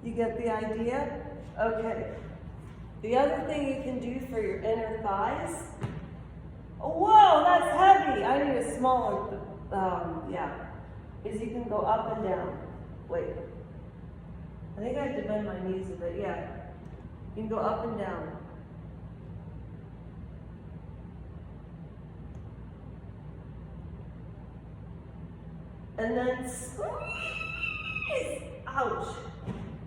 You get the idea? Okay. The other thing you can do for your inner thighs, whoa, that's heavy. I need a smaller, is you can go up and down. Wait. I think I have to bend my knees a bit, yeah. You can go up and down. And then squeeze. Ouch.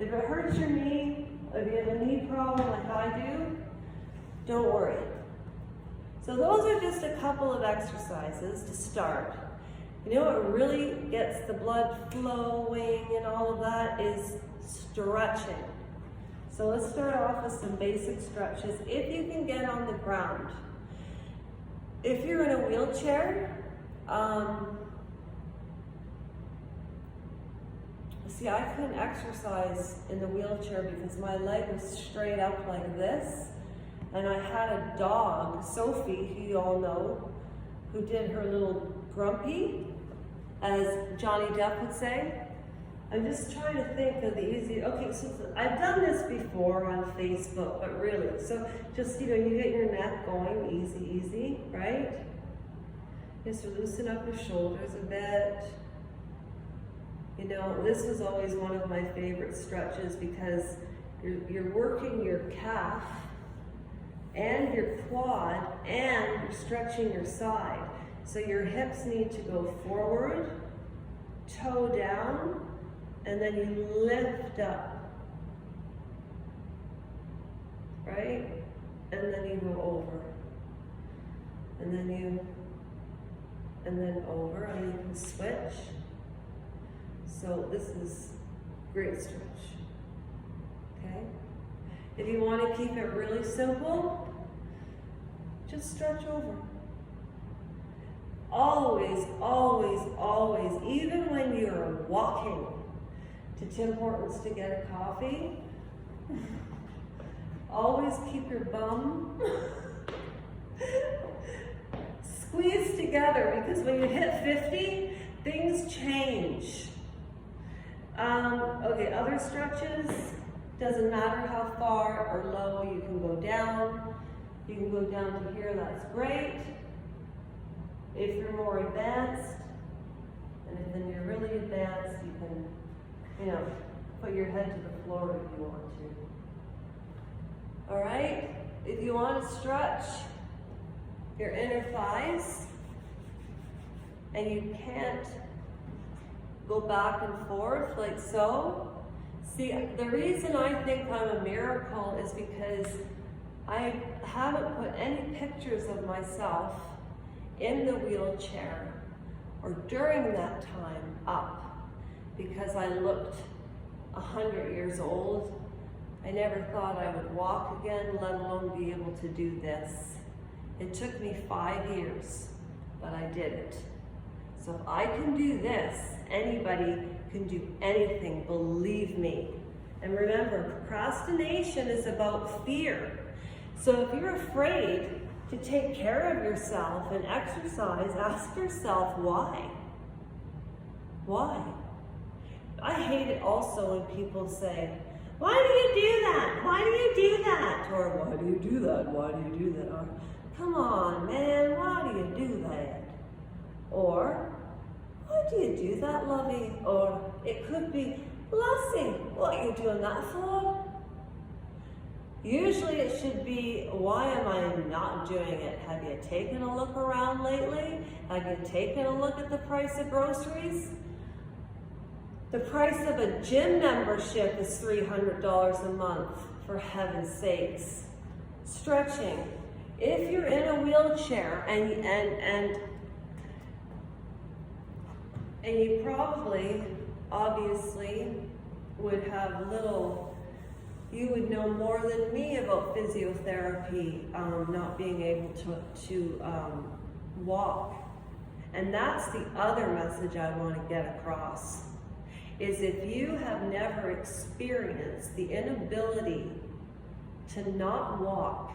If it hurts your knee, if you have a knee problem like I do, don't worry. So those are just a couple of exercises to start. You know what really gets the blood flowing and all of that is stretching. So let's start off with some basic stretches if you can get on the ground. If you're in a wheelchair, see, I couldn't exercise in the wheelchair because my leg was straight up like this. And I had a dog, Sophie, who you all know, who did her little grumpy, as Johnny Depp would say. I'm just trying to think of the easy, okay, so I've done this before on Facebook, but really, so just, you know, you get your neck going, easy, easy, right? Just loosen up your shoulders a bit. You know, this was always one of my favorite stretches because you're working your calf and your quad and you're stretching your side. So your hips need to go forward, toe down, and then you lift up, right? And then you go over. And then over, and you can switch. So this is great stretch, okay? If you want to keep it really simple, just stretch over. Always, always, always, even when you're walking to Tim Hortons to get a coffee, always keep your bum squeezed together because when you hit 50, things change. Okay, other stretches, doesn't matter how far or low you can go down. You can go down to here, that's great. If you're more advanced, and then you're really advanced, you can, you know, put your head to the floor if you want to. All right, if you want to stretch your inner thighs, and you can't go back and forth like so. See, the reason I think I'm a miracle is because I haven't put any pictures of myself in the wheelchair or during that time up because I looked 100 years old. I never thought I would walk again, let alone be able to do this. It took me 5 years, but I did it. So if I can do this, anybody can do anything, believe me. And remember, procrastination is about fear. So if you're afraid to take care of yourself and exercise, ask yourself why. Why? I hate it also when people say, why do you do that? Why do you do that? Or why do you do that? Why do you do that? Or, come on, man, why do you do that? Or, why do you do that, lovey? Or it could be, Lassie, what are you doing that for? Usually it should be, why am I not doing it? Have you taken a look around lately? Have you taken a look at the price of groceries? The price of a gym membership is $300 a month, for heaven's sakes. Stretching. If you're in a wheelchair and you probably, obviously, would have you would know more than me about physiotherapy, not being able to walk. And that's the other message I want to get across, is if you have never experienced the inability to not walk,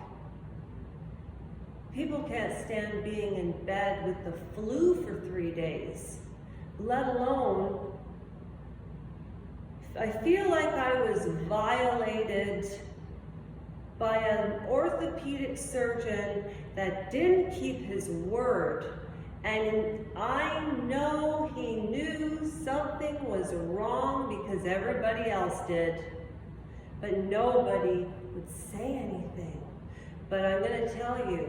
people can't stand being in bed with the flu for 3 days, let alone I feel like I was violated by an orthopedic surgeon that didn't keep his word. And I know he knew something was wrong because everybody else did. But nobody would say anything. But I'm going to tell you,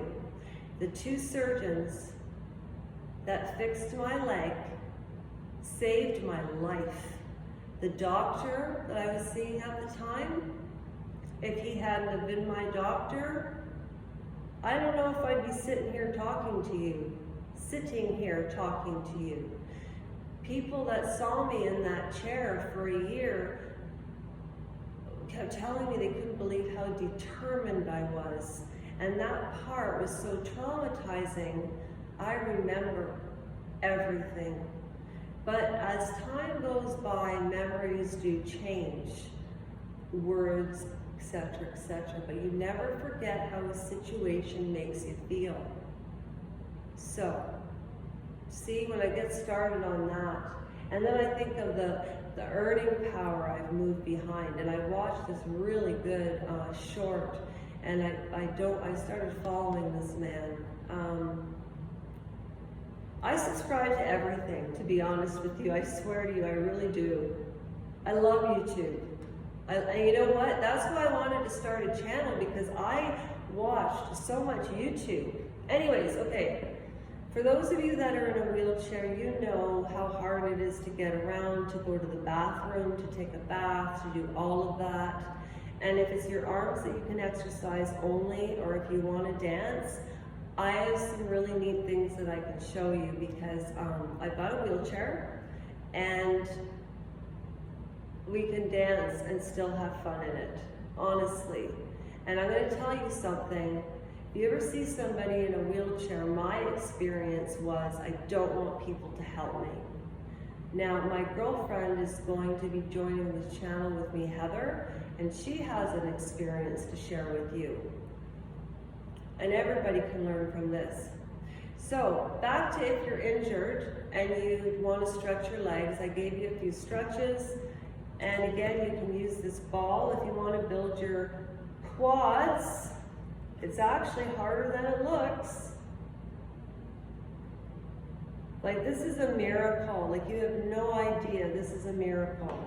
the two surgeons that fixed my leg saved my life. The doctor that I was seeing at the time, if he hadn't have been my doctor, I don't know if I'd be sitting here talking to you. People that saw me in that chair for a year kept telling me they couldn't believe how determined I was. And that part was so traumatizing. I remember everything. But as time goes by, memories do change. Words, etc., etc. But you never forget how a situation makes you feel. So, see, when I get started on that, and then I think of the earning power I've moved behind, and I watched this really good short, and I started following this man. I subscribe to everything, to be honest with you. I swear to you, I really do. I love YouTube. And you know what? That's why I wanted to start a channel, because I watched so much YouTube. Anyways, okay. For those of you that are in a wheelchair, you know how hard it is to get around, to go to the bathroom, to take a bath, to do all of that. And if it's your arms that you can exercise only, or if you want to dance, I have some really neat things that I can show you, because I've got a wheelchair and we can dance and still have fun in it, honestly. And I'm going to tell you something. If you ever see somebody in a wheelchair, my experience was I don't want people to help me. Now, my girlfriend is going to be joining this channel with me, Heather, and she has an experience to share with you. And everybody can learn from this. So, back to if you're injured and you want to stretch your legs, I gave you a few stretches. And again, you can use this ball if you want to build your quads. It's actually harder than it looks. Like, this is a miracle. Like, you have no idea this is a miracle.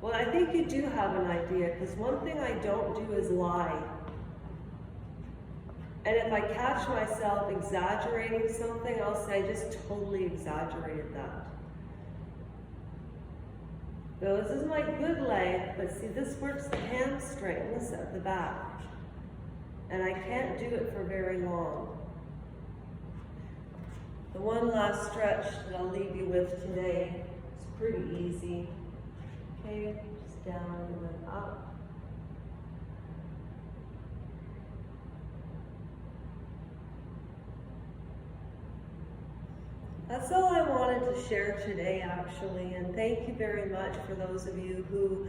Well, I think you do have an idea, because one thing I don't do is lie. And if I catch myself exaggerating something, I'll say I just totally exaggerated that. So this is my good leg, but see, this works the hamstrings at the back. And I can't do it for very long. The one last stretch that I'll leave you with today is pretty easy. Okay, just down and then up. That's all I wanted to share today, actually, and thank you very much for those of you who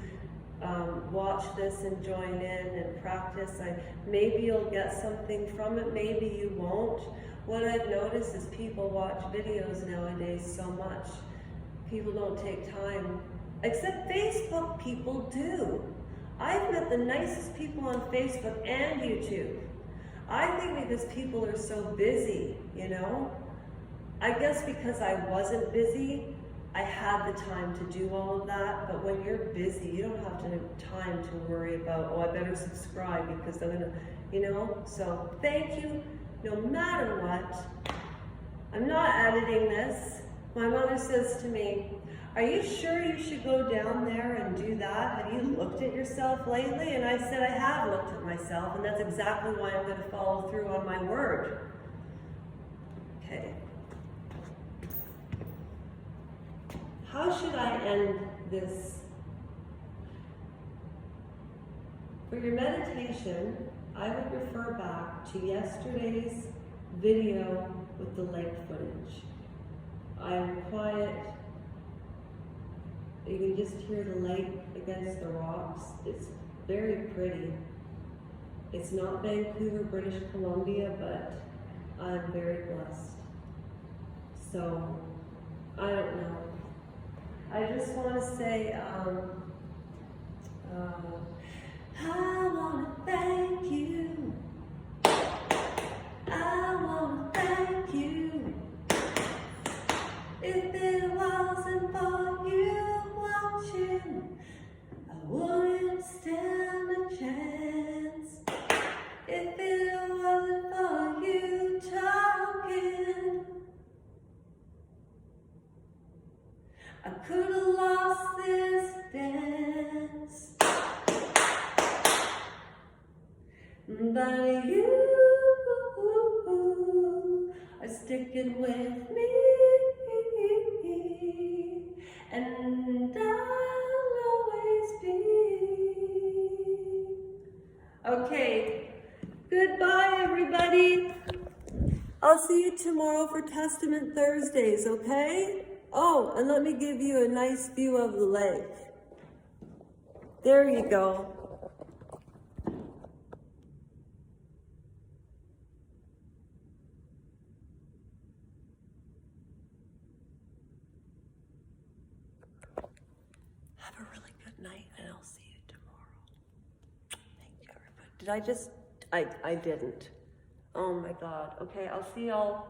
watch this and join in and practice. Maybe you'll get something from it, maybe you won't. What I've noticed is people watch videos nowadays so much. People don't take time, except Facebook people do. I've met the nicest people on Facebook and YouTube. I think because people are so busy, you know? I guess because I wasn't busy, I had the time to do all of that, but when you're busy, you don't have time to worry about, oh, I better subscribe because I'm gonna, you know? So thank you, no matter what. I'm not editing this. My mother says to me, are you sure you should go down there and do that? Have you looked at yourself lately? And I said, I have looked at myself, and that's exactly why I'm gonna follow through on my word. Okay. How should I end this? For your meditation, I would refer back to yesterday's video with the leg footage. I'm quiet. You can just hear the lake against the rocks. It's very pretty. It's not Vancouver, British Columbia, but I'm very blessed. So, I don't know. I just want to say, I want to thank you. I want to thank you. If it wasn't for you watching, I wouldn't stand a chance. If it wasn't for you talking, I could have lost this dance. But you are sticking with me, and I'll always be. Okay, goodbye everybody. I'll see you tomorrow for Testament Thursdays, okay? Oh, and let me give you a nice view of the lake. There you go. Have a really good night, and I'll see you tomorrow. Thank you, everybody. Did I just? I didn't. Oh my God. Okay, I'll see y'all